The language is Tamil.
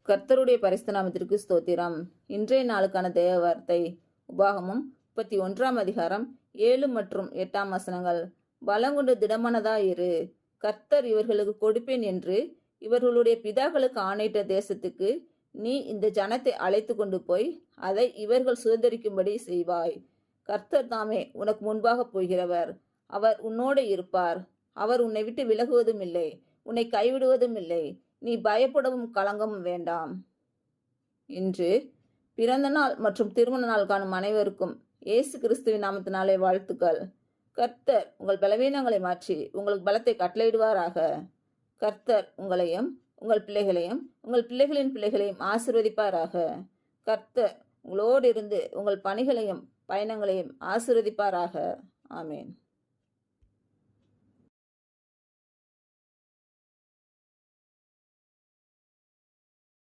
கர்த்தருடைய பரிசுத்த நாமத்திற்கு ஸ்தோத்திரம். இன்றைய நாளுக்கான தேவ வார்த்தை உபாகமம் 31 அதிகாரம் 7 மற்றும் 8 வசனங்கள். பலங்கொண்டு திடமனதாயிரு, கர்த்தர் இவர்களுக்கு கொடுப்பேன் என்று இவர்களுடைய பிதாக்களுக்கு ஆணையிட்ட தேசத்துக்கு நீ இந்த ஜனத்தை அழைத்து கொண்டு போய் அதை இவர்கள் சுதந்திரிக்கும்படி செய்வாய். கர்த்தர் தாமே உனக்கு முன்பாக போகிறவர். அவர் உன்னோடு இருப்பார். அவர் உன்னை விட்டு விலகுவதும் இல்லை, உன்னை கைவிடுவதும் இல்லை. நீ பயப்படவும் கலங்கவும் வேண்டாம். இன்று பிறந்த நாள் மற்றும் திருமண நாள் காணும் அனைவருக்கும் இயேசு கிறிஸ்துவின் நாமத்தினாலே வாழ்த்துக்கள். கர்த்தர் உங்கள் பலவீனங்களை மாற்றி உங்களுக்கு பலத்தை கட்டளையிடுவாராக. கர்த்தர் உங்களையும் உங்கள் பிள்ளைகளையும் உங்கள் பிள்ளைகளின் பிள்ளைகளையும் ஆசீர்வதிப்பாராக. கர்த்தர் உங்களோடு இருந்து உங்கள் பணிகளையும் பயணங்களையும் ஆசீர்வதிப்பாராக. ஆமேன்.